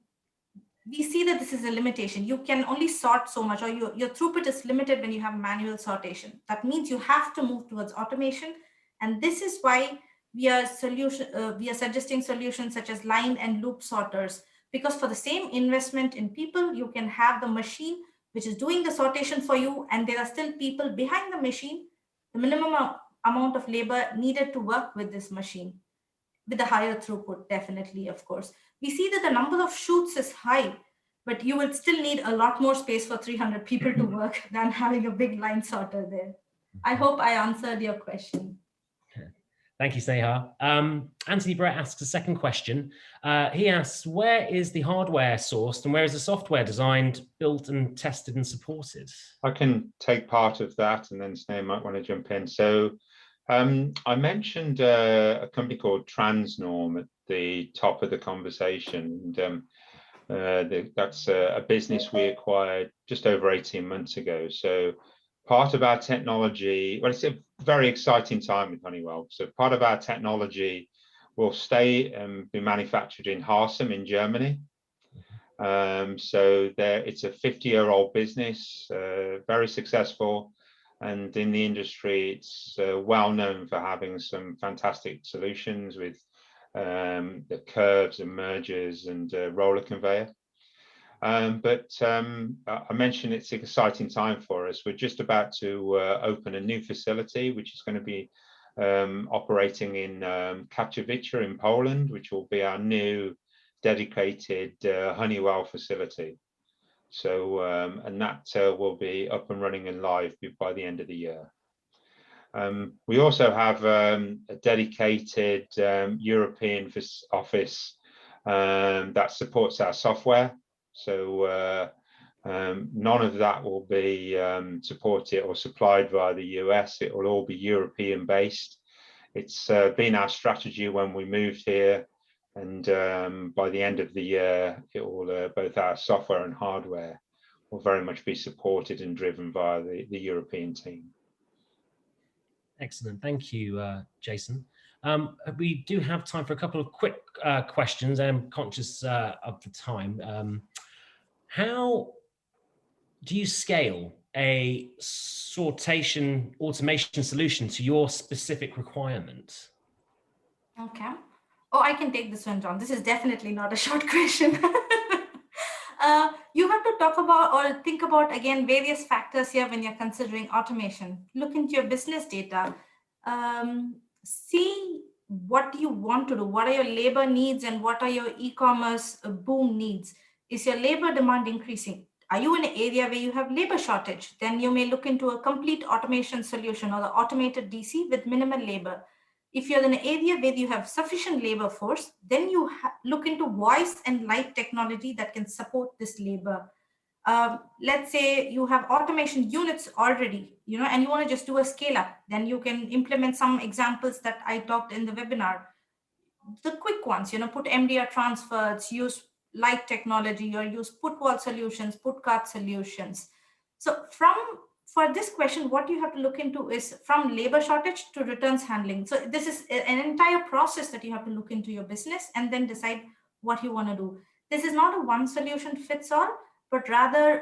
Speaker 3: we see that this is a limitation. You can only sort so much, or your throughput is limited when you have manual sortation. That means you have to move towards automation. And this is why we are suggesting solutions such as line and loop sorters, because for the same investment in people, you can have the machine which is doing the sortation for you, and there are still people behind the machine, the minimum amount of labor needed to work with this machine, with a higher throughput, definitely, of course. We see that the number of shoots is high, but you will still need a lot more space for 300 people to work than having a big line sorter there. I hope I answered your question.
Speaker 1: Thank you, Sneha. Anthony Brett asks a second question. He asks, where is the hardware sourced and where is the software designed, built and tested and supported?
Speaker 2: I can take part of that, and then Sneha might want to jump in. So I mentioned a company called Transnorm at the top of the conversation. And, that's a business we acquired just over 18 months ago. So part of our technology, well, it's a very exciting time with Honeywell. So part of our technology will stay and be manufactured in Harsum in Germany. So it's a 50-year-old business, very successful. And in the industry, it's well known for having some fantastic solutions with the curves and mergers and roller conveyor. But I mentioned it's an exciting time for us. We're just about to open a new facility, which is going to be operating in Katowice in Poland, which will be our new dedicated Honeywell facility. So, and that will be up and running and live by the end of the year. We also have a dedicated European office that supports our software. So none of that will be supported or supplied via the US. It will all be European based. It's been our strategy when we moved here. And by the end of the year, it will both our software and hardware will very much be supported and driven via the European team.
Speaker 1: Excellent. Thank you, Jason. We do have time for a couple of quick questions. I'm conscious of the time. How do you scale a sortation automation solution to your specific requirement?
Speaker 3: Okay. Oh, I can take this one, John. This is definitely not a short question. You have to talk about or think about, again, various factors here when you're considering automation. Look into your business data. See what do you want to do? What are your labor needs and what are your e-commerce boom needs? Is your labor demand increasing? Are you in an area where you have labor shortage? Then you may look into a complete automation solution or the automated DC with minimal labor. If you're in an area where you have sufficient labor force, then you look into voice and light technology that can support this labor. Let's say you have automation units already, and you want to just do a scale up, then you can implement some examples that I talked in the webinar. The quick ones, put MDR transfers, use light technology, or use put wall solutions, put card solutions. So for this question, what you have to look into is from labor shortage to returns handling. So this is an entire process that you have to look into your business and then decide what you want to do. This is not a one solution fits all, but rather,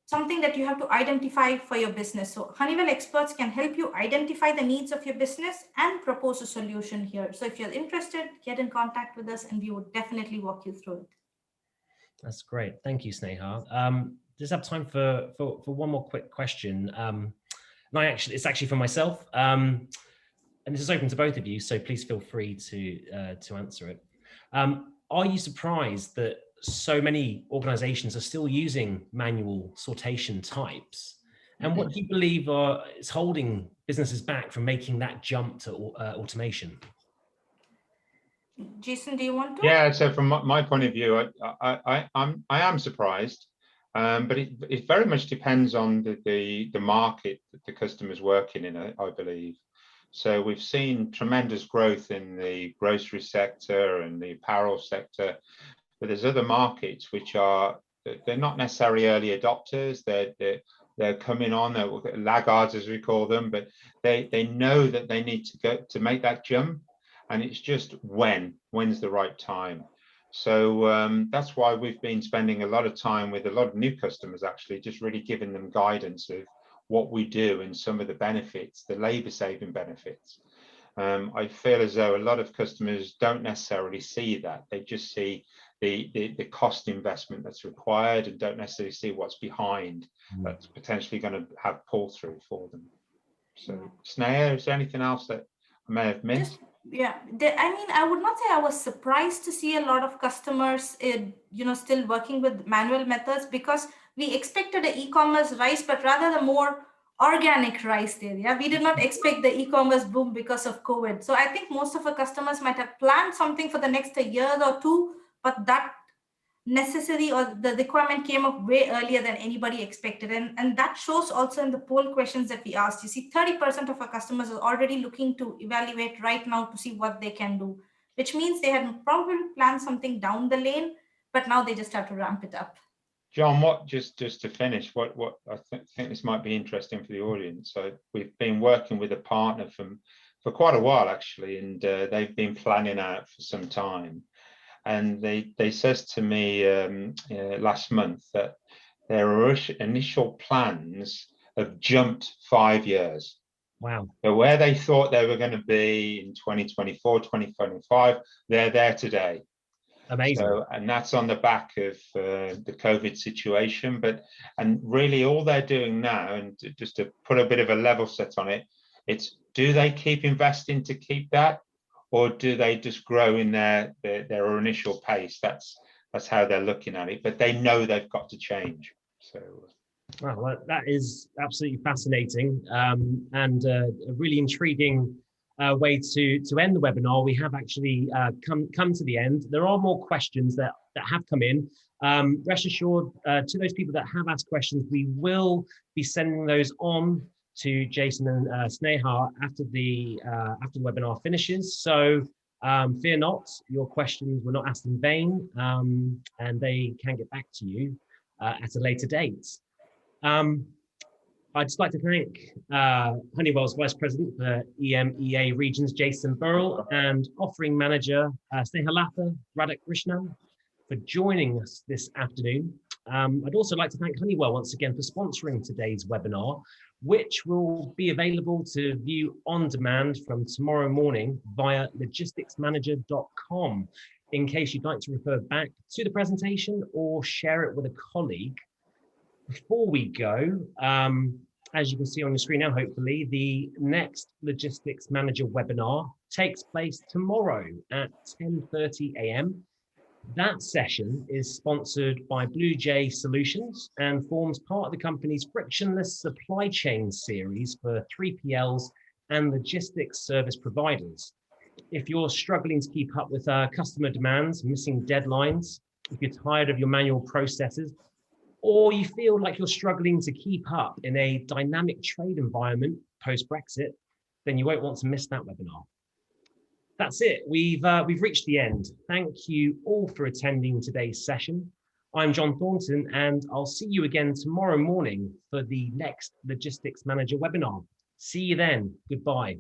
Speaker 3: something that you have to identify for your business. So Honeywell experts can help you identify the needs of your business and propose a solution here. So if you're interested, get in contact with us and we would definitely walk you through it.
Speaker 1: That's great. Thank you, Sneha. Just have time for one more quick question. It's actually for myself, and this is open to both of you, so please feel free to answer it. Are you surprised that so many organizations are still using manual sortation types? And what do you believe is holding businesses back from making that jump to automation?
Speaker 3: Jason, do you want to?
Speaker 2: Yeah, so from my point of view, I am surprised, but it very much depends on the market that the customer's working in, I believe. So we've seen tremendous growth in the grocery sector and the apparel sector, but there's other markets which they're not necessarily early adopters. They're coming on, they're laggards as we call them, but they know that they need to go to make that jump, and it's just when's the right time. So that's why we've been spending a lot of time with a lot of new customers, actually, just really giving them guidance of what we do and some of the benefits, the labor saving benefits. I feel as though a lot of customers don't necessarily see that. They just see the cost investment that's required and don't necessarily see what's behind that's potentially going to have pull through for them. So Sneha, is there anything else that I may have missed?
Speaker 3: I would not say I was surprised to see a lot of customers, still working with manual methods, because we expected an e-commerce rise, but rather the more organic rise there. Yeah, we did not expect the e-commerce boom because of COVID. So I think most of our customers might have planned something for the next year or two, but that necessary or the requirement came up way earlier than anybody expected. And that shows also in the poll questions that we asked. You see, 30% of our customers are already looking to evaluate right now to see what they can do, which means they had probably planned something down the lane, but now they just have to ramp it up.
Speaker 2: John, just to finish, what I think this might be interesting for the audience. So we've been working with a partner for quite a while actually, and they've been planning out for some time. And they says to me last month that their initial plans have jumped 5 years.
Speaker 1: Wow.
Speaker 2: So where they thought they were going to be in 2024, 2025, they're there today.
Speaker 1: Amazing.
Speaker 2: So, and that's on the back of the COVID situation, and really all they're doing now, and just to put a bit of a level set on it, it's do they keep investing to keep that, or do they just grow in their initial pace? That's how they're looking at it, but they know they've got to change. So.
Speaker 1: Well, that is absolutely fascinating and a really intriguing way to end the webinar. We have actually come to the end. There are more questions that have come in. Rest assured, to those people that have asked questions, we will be sending those on to Jason and Sneha after the webinar finishes. So fear not, your questions were not asked in vain, and they can get back to you at a later date. I'd just like to thank Honeywell's Vice President for EMEA Regions, Jason Burrell, and Offering Manager, Sneha Radhakrishnan, for joining us this afternoon. I'd also like to thank Honeywell once again for sponsoring today's webinar, which will be available to view on demand from tomorrow morning via logisticsmanager.com, in case you'd like to refer back to the presentation or share it with a colleague. Before we go, as you can see on the screen now, hopefully, the next Logistics Manager webinar takes place tomorrow at 10:30 a.m. That session is sponsored by Blue Jay Solutions and forms part of the company's frictionless supply chain series for 3PLs and logistics service providers. If you're struggling to keep up with customer demands, missing deadlines, if you're tired of your manual processes, or you feel like you're struggling to keep up in a dynamic trade environment post-Brexit, then you won't want to miss that webinar. That's it. We've reached the end. Thank you all for attending today's session. I'm John Thornton, and I'll see you again tomorrow morning for the next Logistics Manager webinar. See you then. Goodbye.